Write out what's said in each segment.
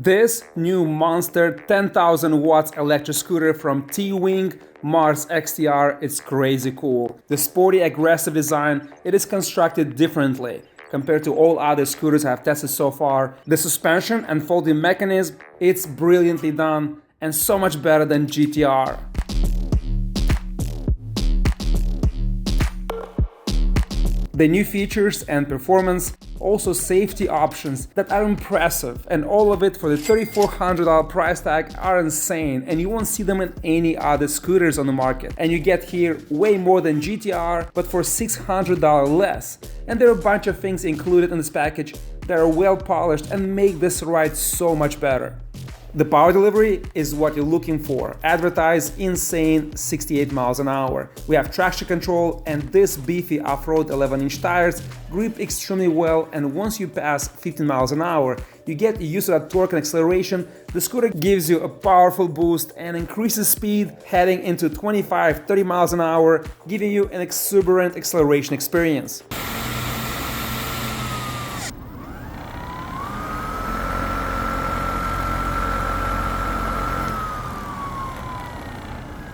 This new monster 10,000 watts electric scooter from TEEWING Mars XTR is crazy cool. The sporty aggressive design, it is constructed differently compared to all other scooters I've tested so far. The suspension and folding mechanism, it's brilliantly done and so much better than GTR. The new features and performance, also safety options that are impressive, and all of it for the $3,400 price tag are insane, and you won't see them in any other scooters on the market. And you get here way more than GTR, but for $600 less. And there are a bunch of things included in this package that are well polished and make this ride so much better. The power delivery is what you're looking for. Advertised insane 68 miles an hour. We have traction control, and this beefy off-road 11-inch tires grip extremely well, and once you pass 15 miles an hour, you get used to that torque and acceleration. The scooter gives you a powerful boost and increases speed heading into 25-30 miles an hour, giving you an exuberant acceleration experience.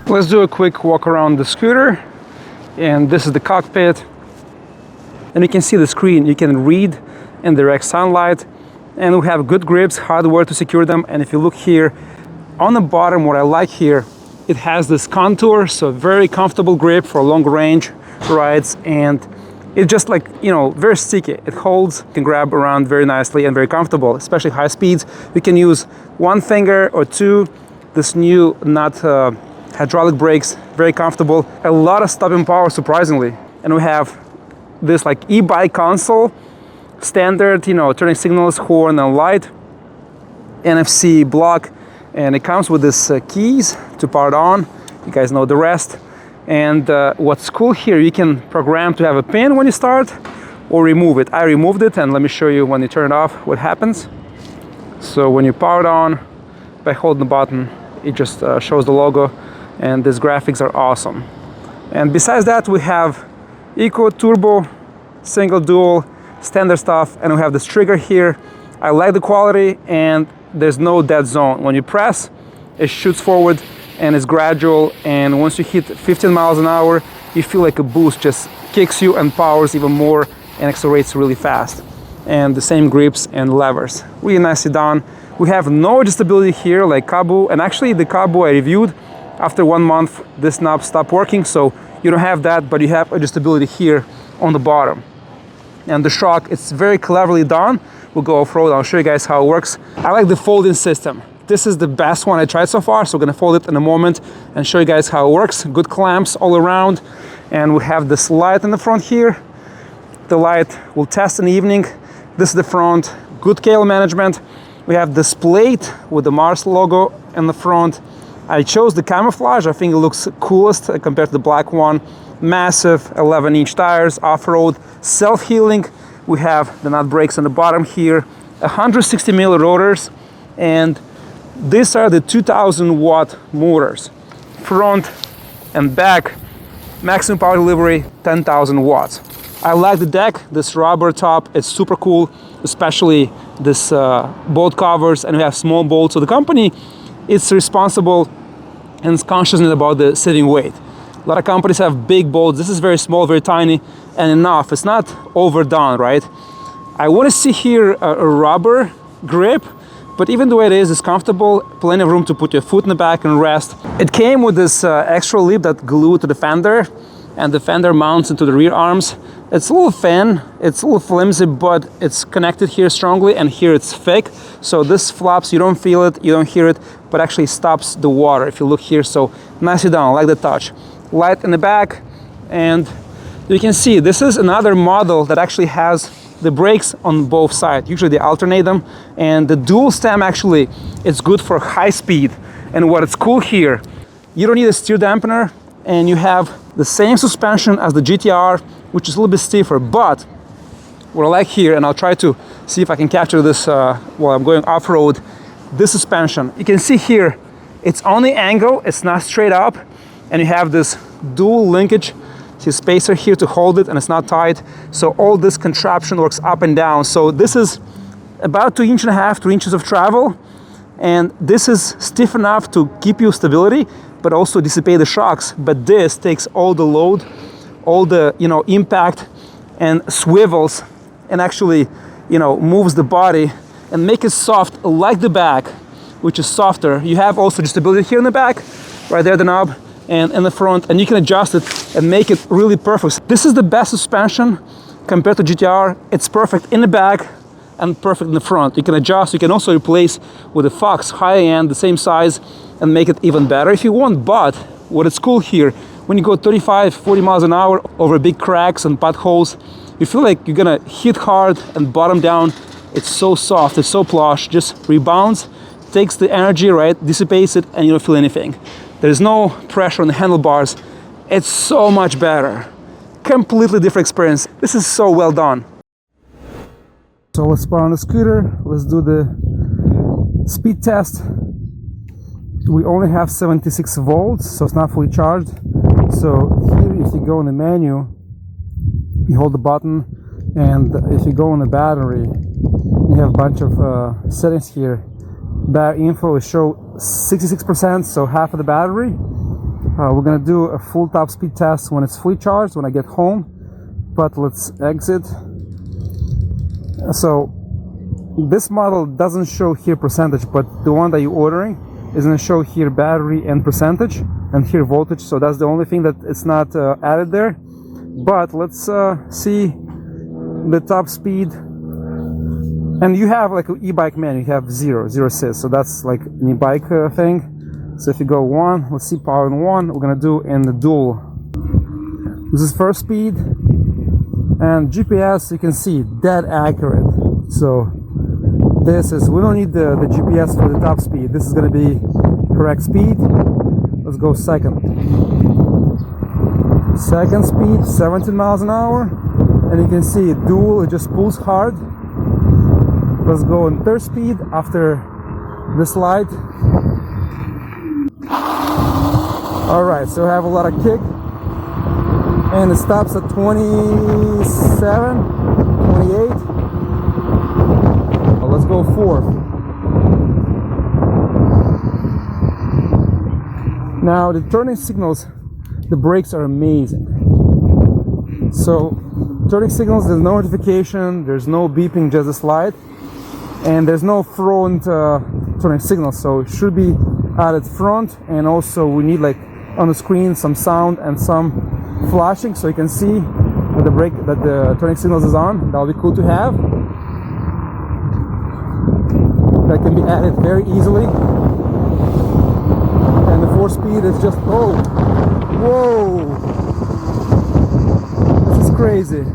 Let's do a quick walk around the scooter, and this is the cockpit, and you can see the screen. You can read in direct sunlight, and we have good grips, hardware to secure them. And if you look here on the bottom, what I like here, it has this contour, so very comfortable grip for long range rides, and it's just like, you know, very sticky. It holds, can grab around very nicely and very comfortable, especially high speeds. You can use one finger or two. This new hydraulic brakes, very comfortable. A lot of stopping power, surprisingly. And we have this like e-bike console, standard, you know, turning signals, horn and light, NFC block, and it comes with this keys to power it on. You guys know the rest. And what's cool here, you can program to have a pin when you start or remove it. I removed it, and let me show you when you turn it off what happens. So when you power it on by holding the button, it just shows the logo. And these graphics are awesome. And besides that, we have Eco, Turbo, single, dual, standard stuff, and we have this trigger here. I like the quality, and there's no dead zone. When you press, it shoots forward and it's gradual, and once you hit 15 miles an hour, you feel like a boost just kicks you and powers even more and accelerates really fast. And the same grips and levers. Really nicely done. We have no adjustability here like Kabu, and actually the Kabu I reviewed, after 1 month, this knob stopped working, so you don't have that, but you have adjustability here on the bottom. And the shock, it's very cleverly done. We'll go off-road, I'll show you guys how it works. I like the folding system. This is the best one I tried so far, so we're gonna fold it in a moment and show you guys how it works. Good clamps all around, and we have this light in the front here. The light we'll test in the evening. This is the front, good cable management. We have this plate with the Mars logo in the front. I chose the camouflage. I think it looks coolest compared to the black one. Massive 11-inch tires, off-road, self-healing. We have the nut brakes on the bottom here, 160 mm rotors, and these are the 2,000 watt motors. Front and back, maximum power delivery, 10,000 watts. I like the deck, this rubber top, it's super cool, especially this bolt covers, and we have small bolts. So the company, it's responsible and is conscious about the sitting weight. A lot of companies have big bolts. This is very small, very tiny, and enough. It's not overdone, right? I want to see here a rubber grip, but even the way it is, it's comfortable. Plenty of room to put your foot in the back and rest. It came with this extra lip that glued to the fender, and the fender mounts into the rear arms. It's a little thin, it's a little flimsy, but it's connected here strongly, and here it's thick. So this flops, you don't feel it, you don't hear it, but actually stops the water if you look here. So nicely done, I like the touch. Light in the back, and you can see this is another model that actually has the brakes on both sides. Usually they alternate them, and the dual stem actually is good for high speed. And what is cool here, you don't need a steer dampener, and you have the same suspension as the GTR, which is a little bit stiffer. But what I like here, and I'll try to see if I can capture this while I'm going off-road, this suspension. You can see here, it's on the angle, it's not straight up, and you have this dual linkage, see spacer here to hold it, and it's not tight. So all this contraption works up and down. So this is about 2.5 inches, 3 inches of travel, And this is stiff enough to keep you stability, but also dissipate the shocks. But this takes all the load, all the impact, and swivels, and actually moves the body and make it soft like the back, which is softer. You have also the stability here in the back, right there, the knob, and in the front, and you can adjust it and make it really perfect. This is the best suspension compared to GTR. It's perfect in the back and perfect in the front. You can adjust. You can also replace with a Fox high end, the same size, and make it even better if you want. But what is cool here, when you go 35-40 miles an hour over big cracks and potholes, you feel like you're gonna hit hard and bottom down. It's so soft, it's so plush, just rebounds, takes the energy, right, dissipates it, and you don't feel anything. There's no pressure on the handlebars. It's so much better. Completely different experience. This is so well done. So let's put on the scooter. Let's do the speed test. We only have 76 volts, so it's not fully charged. So here, if you go in the menu, you hold the button, and if you go on the battery, you have a bunch of settings here. Battery info will show 66%, so half of the battery. We're gonna do a full top speed test when it's fully charged, when I get home. But let's exit. So this model doesn't show here percentage, but the one that you're ordering is going to show here battery and percentage, and here voltage. So that's the only thing that it's not added there. But let's see the top speed. And you have like an e-bike menu. You have zero assist. So that's like an e-bike thing. So if you go 1, let's see power in 1. We're going to do in the dual. This is first speed. And GPS, you can see, dead accurate. So this is, we don't need the GPS for the top speed. This is going to be correct speed. Let's go second. Second speed, 17 miles an hour. And you can see dual, it just pulls hard. Let's go on third speed after the slide. Alright, so I have a lot of kick. And it stops at 27, 28. Let's go fourth. Now the turning signals, the brakes are amazing. So turning signals, there's no notification, there's no beeping, just a slide. And there's no front turning signals, so it should be added front. And also we need like on the screen some sound and some flashing, so you can see that the turning signals is on. That'll be cool to have. That can be added very easily. And the 4-speed is just, oh, whoa, this is crazy.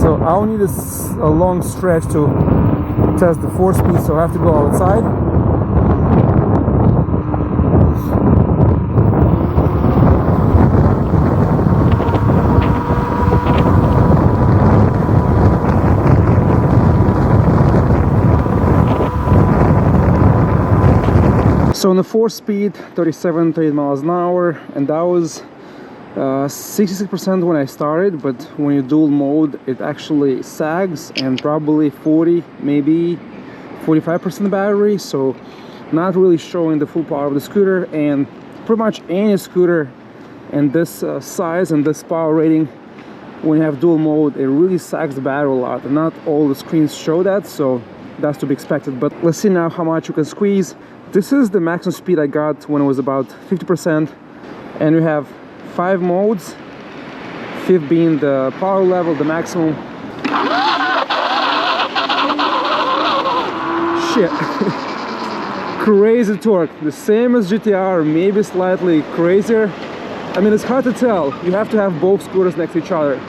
So I'll need a long stretch to test the 4-speed, so I have to go outside. So on the 4-speed, 38 miles an hour, and that was 66% when I started, but when you dual mode it actually sags, and probably 40, maybe 45% battery, so not really showing the full power of the scooter. And pretty much any scooter in this size and this power rating, when you have dual mode, it really sags the battery a lot, and not all the screens show that, so that's to be expected. But let's see now how much you can squeeze. This is the maximum speed I got when it was about 50%, and we have 5 modes, 5th being the power level, the maximum. Shit. Crazy torque, the same as GTR, maybe slightly crazier. I mean, it's hard to tell. You have to have both scooters next to each other.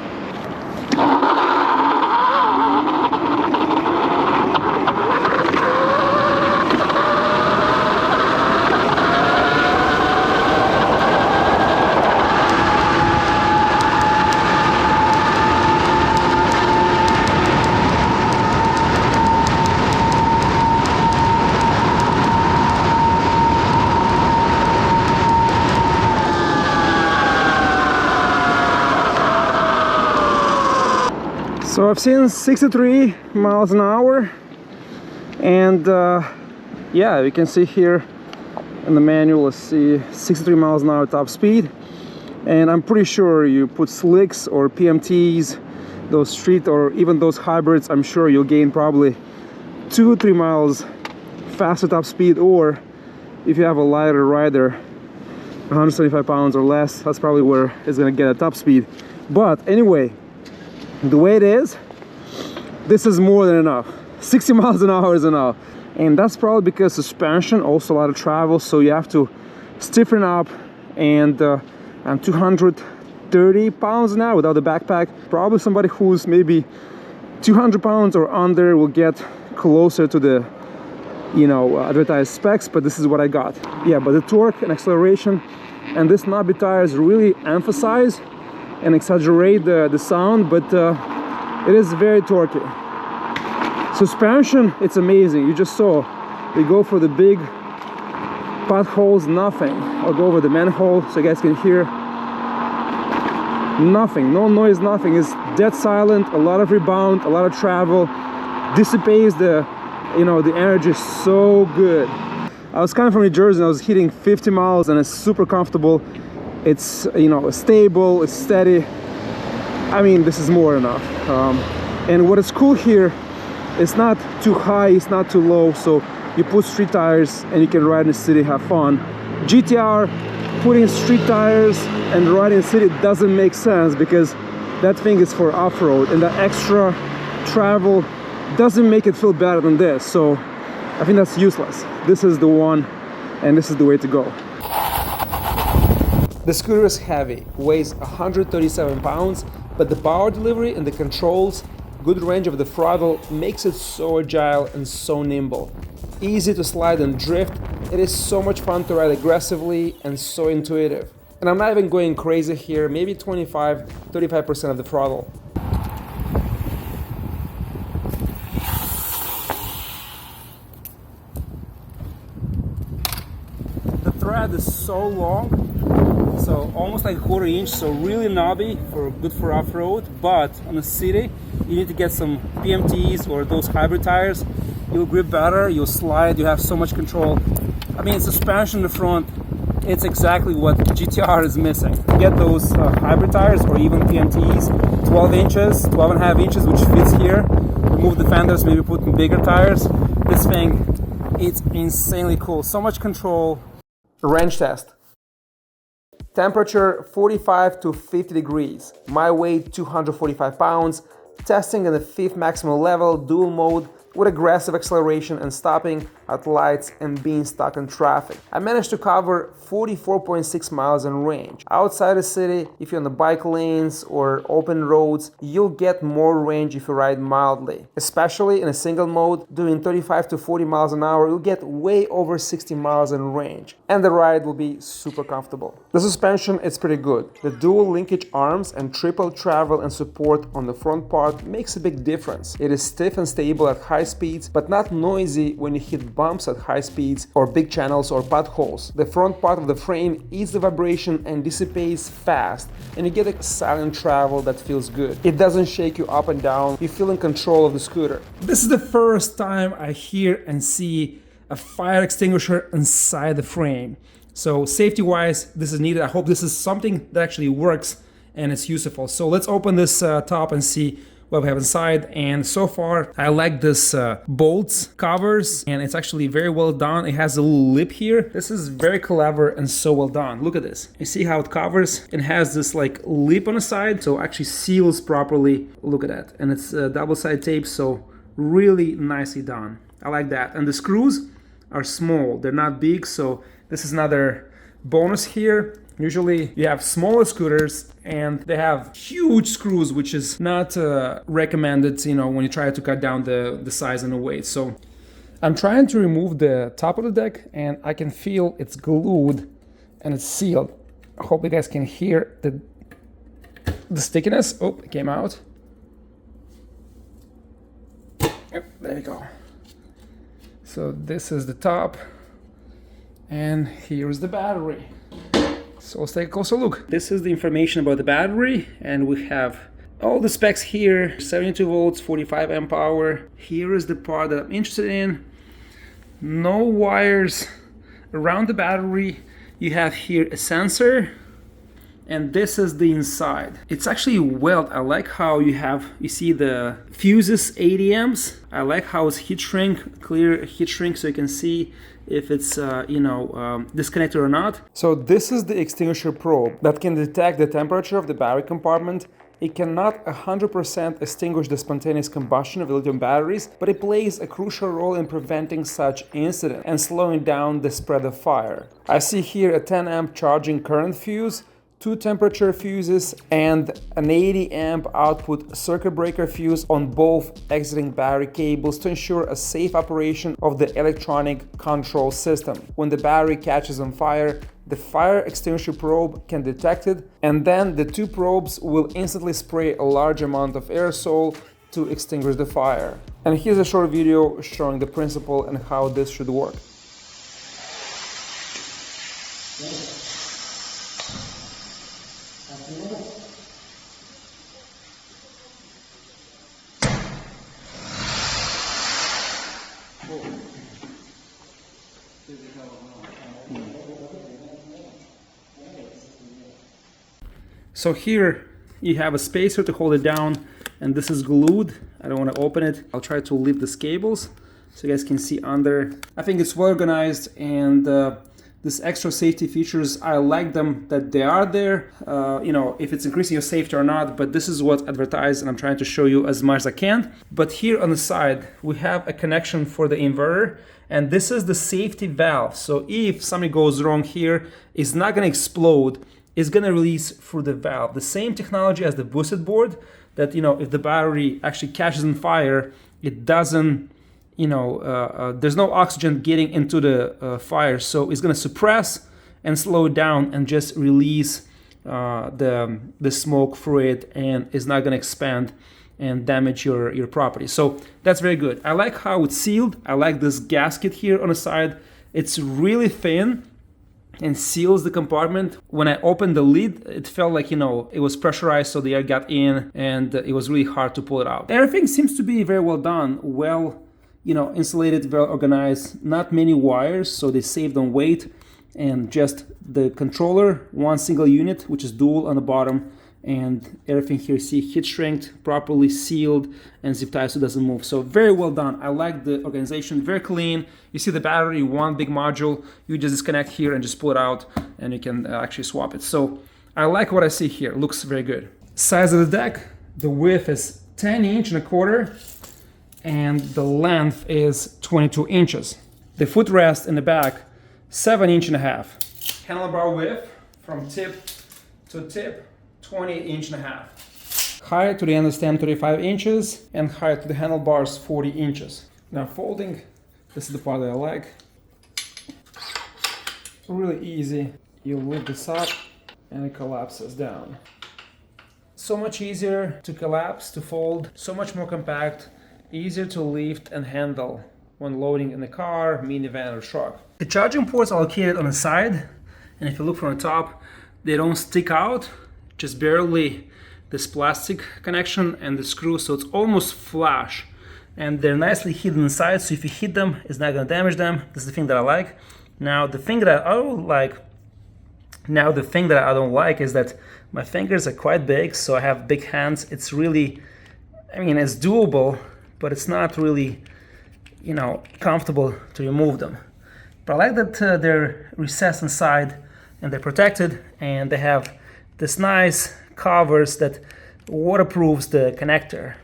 So I've seen 63 miles an hour, and yeah, you can see here in the manual, let's see, 63 miles an hour top speed. And I'm pretty sure you put slicks or PMTs, those street or even those hybrids, I'm sure you'll gain probably 2-3 miles faster top speed. Or if you have a lighter rider, 175 pounds or less, that's probably where it's gonna get a top speed. But anyway, the way it is, this is more than enough. 60 miles an hour is enough. And that's probably because suspension, also a lot of travel, so you have to stiffen up. And I'm 230 pounds now without the backpack. Probably somebody who's maybe 200 pounds or under will get closer to the, you know, advertised specs, but this is what I got. Yeah, but the torque and acceleration and this knobby tires really emphasize and exaggerate the sound, but it is very torquey. Suspension, it's amazing. You just saw we go for the big potholes, nothing. I'll go over the manhole so you guys can hear. Nothing, no noise, nothing. It's dead silent. A lot of rebound, a lot of travel, dissipates the, you know, the energy so good. I was coming from New Jersey and I was hitting 50 miles and it's super comfortable. It's, you know, stable, it's steady. I mean, this is more enough. And what is cool here, it's not too high, it's not too low, so you put street tires and you can ride in the city, have fun. GTR, putting street tires and riding in the city doesn't make sense because that thing is for off-road, and that extra travel doesn't make it feel better than this. So I think that's useless. This is the one, and this is the way to go. The scooter is heavy, weighs 137 pounds, but the power delivery and the controls, good range of the throttle makes it so agile and so nimble. Easy to slide and drift. It is so much fun to ride aggressively and so intuitive. And I'm not even going crazy here, maybe 25-35% of the throttle. The thread is so long, so almost like a 1/4 inch, so really knobby, good for off-road. But on the city, you need to get some PMTs or those hybrid tires. You'll grip better, you'll slide, you have so much control. I mean, suspension in the front, it's exactly what GTR is missing. Get those hybrid tires or even PMTs, 12 inches, 12.5 inches, which fits here. Remove the fenders, maybe put in bigger tires. This thing, it's insanely cool. So much control. Range test. Temperature 45 to 50 degrees. My weight 245 pounds. Testing in the 5th maximum level, dual mode, with aggressive acceleration and stopping at lights and being stuck in traffic. I managed to cover 44.6 miles in range. Outside the city, if you're on the bike lanes or open roads, you'll get more range if you ride mildly. Especially in a single mode, doing 35 to 40 miles an hour, you'll get way over 60 miles in range. And the ride will be super comfortable. The suspension is pretty good. The dual linkage arms and triple travel and support on the front part makes a big difference. It is stiff and stable at high speeds, but not noisy when you hit bumps at high speeds or big channels or potholes. The front part of the frame eats the vibration and dissipates fast, and you get a silent travel that feels good. It doesn't shake you up and down, you feel in control of the scooter. This is the first time I hear and see a fire extinguisher inside the frame. So safety-wise, this is needed. I hope this is something that actually works and it's useful. So let's open this top and see what we have inside. And so far I like this bolts covers, and it's actually very well done. It has a little lip here. This is very clever and so well done. Look at this. You see how it covers? It has this like lip on the side, so actually seals properly. Look at that. And it's double-sided tape, so really nicely done. I like that. And the screws are small, they're not big, so this is another bonus here. Usually you have smaller scooters and they have huge screws, which is not recommended, you know, when you try to cut down the size and the weight. So I'm trying to remove the top of the deck and I can feel it's glued and it's sealed. I hope you guys can hear the stickiness. Oh, it came out. Yep, there you go. So this is the top and here's the battery. So let's take a closer look. This is the information about the battery, and we have All the specs here, 72 volts, 45 amp hour. Here is the part that I'm interested in. No wires around the battery. You have here a sensor, and this is the inside. It's actually welded. I like how you see the fuses 80 amps. I like how it's heat shrink, clear heat shrink, so you can see if it's disconnected or not. So this is the extinguisher probe that can detect the temperature of the battery compartment. It cannot 100% extinguish the spontaneous combustion of the lithium batteries, but it plays a crucial role in preventing such incidents and slowing down the spread of fire. I see here a 10 amp charging current fuse, 2 temperature fuses, and an 80 amp output circuit breaker fuse on both exiting battery cables to ensure a safe operation of the electronic control system. When the battery catches on fire, the fire extinguisher probe can detect it, and then the 2 probes will instantly spray a large amount of aerosol to extinguish the fire. And here's a short video showing the principle and how this should work. So here you have a spacer to hold it down, and this is glued. I don't want to open it. I'll try to lift these cables so you guys can see under. I think it's well organized, and these extra safety features, I like them that they are there. If it's increasing your safety or not, but this is what's advertised, and I'm trying to show you as much as I can. But here on the side, we have a connection for the inverter, and this is the safety valve. So if something goes wrong here, it's not going to explode. Is going to release through the valve. The same technology as the boosted board, that if the battery actually catches on fire, it doesn't, there's no oxygen getting into the fire, so it's going to suppress and slow it down and just release the smoke through it, and it's not going to expand and damage your property. So that's very good. I like how it's sealed. I like this gasket here on the side. It's really thin and seals the compartment. When I opened the lid, it felt like, it was pressurized, so the air got in, and it was really hard to pull it out. Everything seems to be very well done, well, insulated, well organized, not many wires, so they saved on weight, and just the controller, one single unit, which is dual on the bottom, and everything here, see, heat shrinked, properly sealed, and zip tied so it doesn't move. So very well done. I like the organization, very clean. You see the battery, one big module. You just disconnect here and just pull it out, and you can actually swap it. So I like what I see here. Looks very good. Size of the deck, the width is 10.25 inches, and the length is 22 inches. The footrest in the back, 7.5 inches. Handlebar width from tip to tip, 28.5 inches. Height to the end of stem, 35 inches, and height to the handlebars, 40 inches. Now folding, this is the part that I like. Really easy. You lift this up and it collapses down. So much easier to collapse, to fold, so much more compact, easier to lift and handle when loading in the car, minivan, or truck. The charging ports are located on the side, and if you look from the top, they don't stick out, just barely this plastic connection and the screw, so it's almost flush, and they're nicely hidden inside, so if you hit them, it's not going to damage them. This is the thing that I like. Now the thing that I don't like is that my fingers are quite big, so I have big hands. It's really, it's doable, but it's not really, comfortable to remove them. But I like that they're recessed inside and they're protected, and they have this nice covers that waterproofs the connector.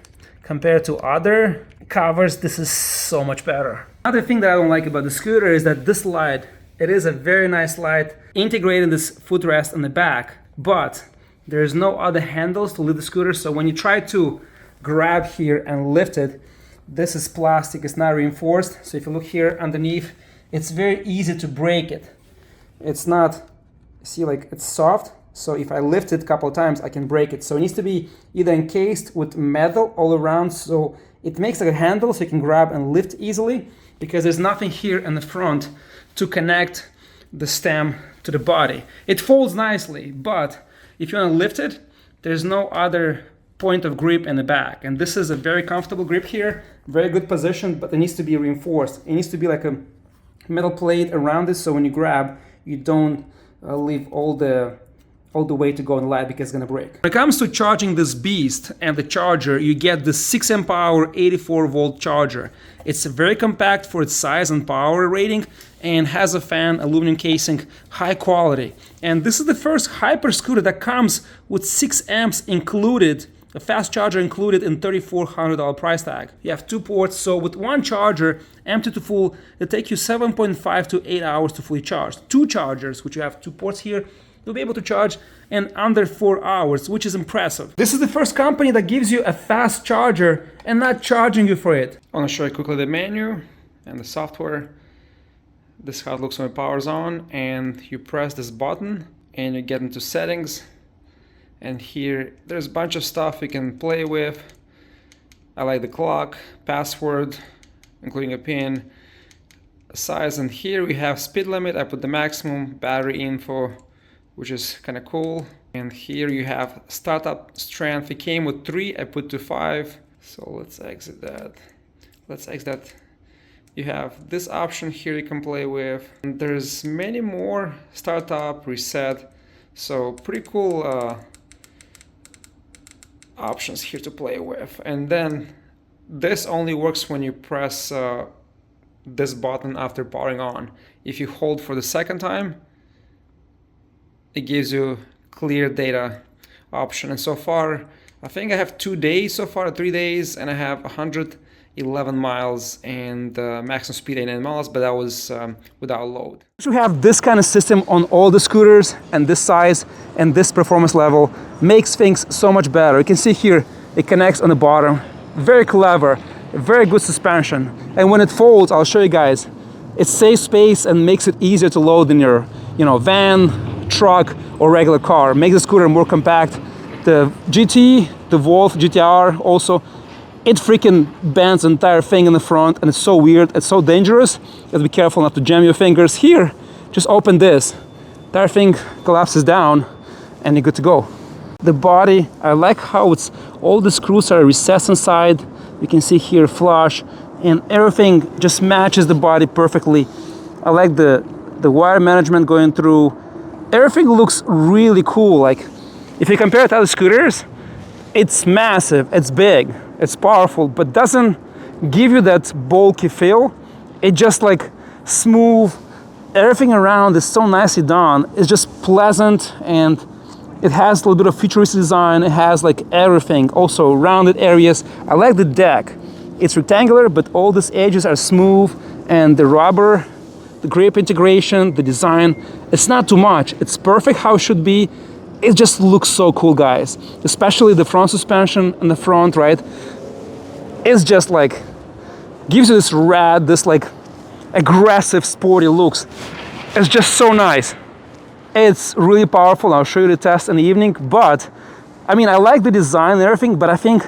Compared to other covers, this is so much better. Another thing that I don't like about the scooter is that this light, it is a very nice light integrated in this footrest on the back, but there's no other handles to lift the scooter, so when you try to grab here and lift it, this is plastic, it's not reinforced, so if you look here underneath, it's very easy to break it. It's not, see, like, it's soft, so if I lift it a couple of times, I can break it. So it needs to be either encased with metal all around, so it makes like a handle so you can grab and lift easily, because there's nothing here in the front to connect the stem to the body. It folds nicely, but if you want to lift it, there's no other point of grip in the back. And this is a very comfortable grip here, very good position, but it needs to be reinforced. It needs to be like a metal plate around it, so when you grab, you don't leave all the way to go in the light because it's gonna break. When it comes to charging this beast and the charger, you get the 6 amp hour 84 volt charger. It's very compact for its size and power rating and has a fan, aluminum casing, high quality. And this is the first hyperscooter that comes with 6 amps included, a fast charger included in $3,400 price tag. You have 2 ports, so with one charger, empty to full, it'll take you 7.5 to 8 hours to fully charge. 2 chargers, which you have 2 ports here, you'll be able to charge in under 4 hours, which is impressive. This is the first company that gives you a fast charger and not charging you for it. I want to show you quickly the menu and the software. This is how it looks when it powers on, and you press this button and you get into settings. And here there's a bunch of stuff you can play with. I like the clock, password, including a pin, size, and here we have speed limit. I put the maximum, battery info, which is kind of cool. And here you have startup strength. It came with 3, I put to 5. So let's exit that. Let's exit that. You have this option here you can play with. And there's many more, startup, reset. So pretty cool options here to play with. And then this only works when you press this button after powering on. If you hold for the second time, it gives you clear data option. And so far, I think I have 2 days so far, 3 days, and I have 111 miles and maximum speed 89 miles, but that was without load. To have this kind of system on all the scooters and this size and this performance level makes things so much better. You can see here, it connects on the bottom. Very clever, very good suspension. And when it folds, I'll show you guys, it saves space and makes it easier to load in your, van, truck, or regular car. Makes the scooter more compact. The GT, the Wolf GTR also, it freaking bends the entire thing in the front, and it's so weird, it's so dangerous. You have to be careful not to jam your fingers. Here, just open this. The entire thing collapses down, and you're good to go. The body, I like how it's all the screws are recessed inside. You can see here flush, and everything just matches the body perfectly. I like the wire management going through. Everything looks really cool. Like, if you compare it to other scooters, it's massive, it's big, it's powerful, but doesn't give you that bulky feel. It just like smooth. Everything around is so nicely done. It's just pleasant, and it has a little bit of futuristic design. It has like everything, also rounded areas. I like the deck. It's rectangular, but all these edges are smooth, and the rubber, the grip integration, the design, it's not too much. It's perfect how it should be. It just looks so cool, guys. Especially the front suspension in the front, right? It's just like, gives you this rad, this like aggressive, sporty looks. It's just so nice. It's really powerful. I'll show you the test in the evening, but I mean, I like the design and everything, but I think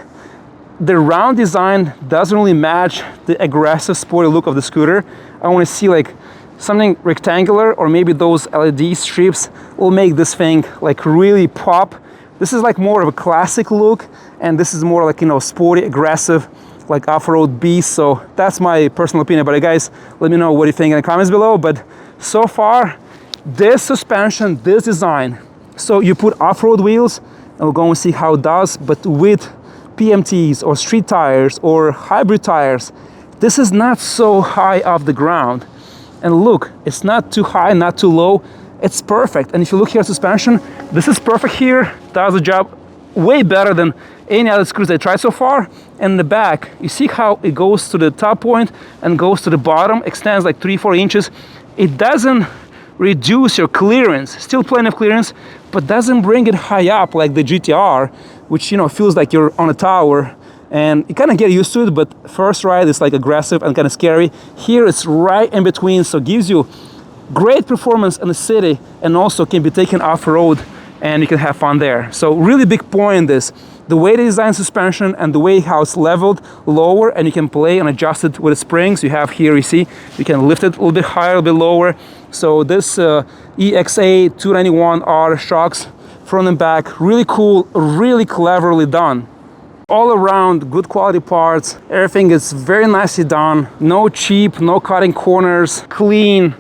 the round design doesn't really match the aggressive, sporty look of the scooter. I want to see like something rectangular, or maybe those LED strips will make this thing like really pop. This is like more of a classic look, and this is more like, sporty, aggressive, like off-road beast. So that's my personal opinion. But guys, let me know what you think in the comments below. But so far, this suspension, this design, so you put off-road wheels, and we'll go and see how it does, but with PMTs or street tires or hybrid tires, this is not so high off the ground. And look, it's not too high, not too low. It's perfect. And if you look here at suspension, this is perfect here. Does the job way better than any other scooters I tried so far. And the back, you see how it goes to the top point and goes to the bottom, extends like 3-4 inches. It doesn't reduce your clearance, still plenty of clearance, but doesn't bring it high up like the GTR, which feels like you're on a tower. And you kind of get used to it, but first ride is like aggressive and kind of scary. Here it's right in between, so it gives you great performance in the city, and also can be taken off-road and you can have fun there. So really big point in this, the way they design suspension and the way how it's leveled lower, and you can play and adjust it with the springs. You have here, you see, you can lift it a little bit higher, a little bit lower. So this EXA 291R shocks front and back, really cool, really cleverly done. all around good quality parts. Everything is very nicely done. No cheap, no cutting corners, clean,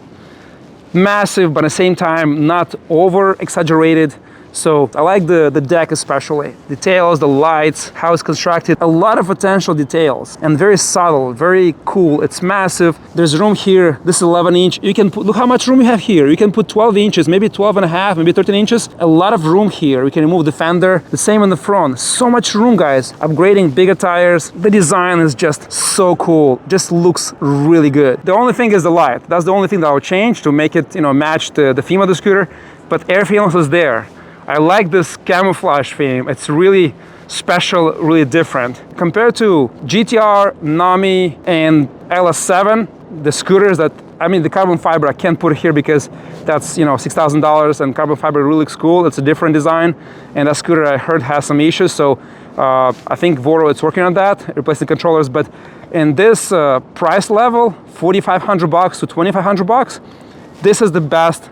massive, but at the same time not over exaggerated. So I like the deck especially. Details, the lights, how it's constructed. A lot of potential details and very subtle, very cool. It's massive. There's room here. This is 11 inch. You can put, look how much room you have here. You can put 12 inches, maybe 12 and a half, maybe 13 inches. A lot of room here. You can remove the fender. The same in the front. So much room, guys. Upgrading bigger tires. The design is just so cool. Just looks really good. The only thing is the light. That's the only thing that I would change to make it, match the theme of the scooter. But everything else is there. I like this camouflage theme. It's really special, really different. Compared to GTR, Nami, and LS7, the scooters that, the carbon fiber, I can't put it here because that's, $6,000, and carbon fiber really looks cool. It's a different design. And that scooter I heard has some issues. So I think Voro is working on that, replacing controllers. But in this price level, $4,500 to $2,500, this is the best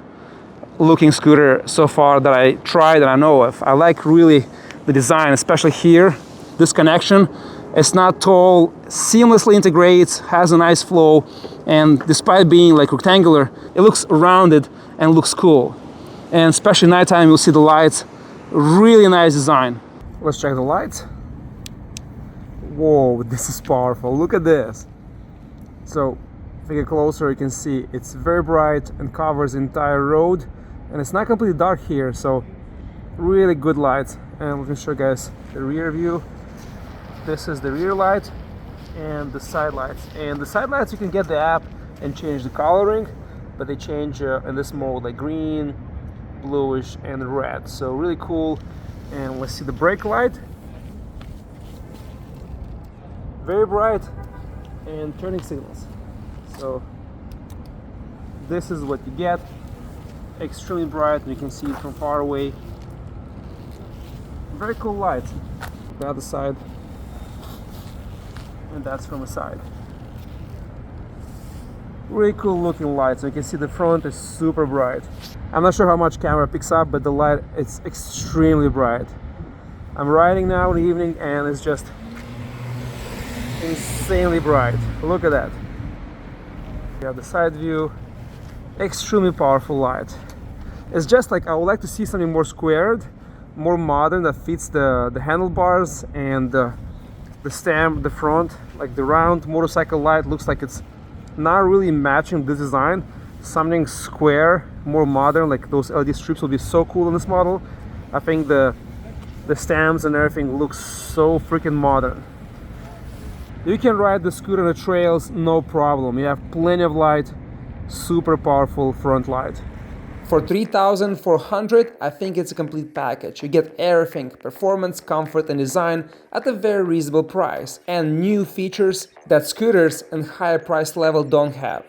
looking scooter so far that I tried and I know of. I like really the design, especially here. This connection, it's not tall, seamlessly integrates, has a nice flow, and despite being like rectangular, it looks rounded and looks cool. And especially nighttime, you'll see the lights. Really nice design. Let's check the lights. Whoa, this is powerful. Look at this. So if I get closer, you can see it's very bright and covers the entire road. And it's not completely dark here, so really good lights. And let me show you guys the rear view. This is the rear light and the side lights. And the side lights, you can get the app and change the coloring, but they change in this mode, like green, bluish, and red. So really cool. And let's see the brake light. Very bright, and turning signals. So this is what you get. Extremely bright, you can see it from far away. Very cool lights. The other side, and that's from the side. Really cool looking lights. You can see the front is super bright. I'm not sure how much camera picks up, but the light is extremely bright. I'm riding now in the evening and it's just insanely bright. Look at that. You have the side view. Extremely powerful light. It's just like I would like to see something more squared, more modern, that fits the handlebars and the stem, the front. Like the round motorcycle light looks like it's not really matching this design. Something square, more modern, like those LED strips will be so cool in this model. I think the stems and everything looks so freaking modern. You can ride the scooter on the trails, no problem. You have plenty of light, super powerful front light. For $3,400, I think it's a complete package. You get everything, performance, comfort, and design at a very reasonable price, and new features that scooters and higher price level don't have.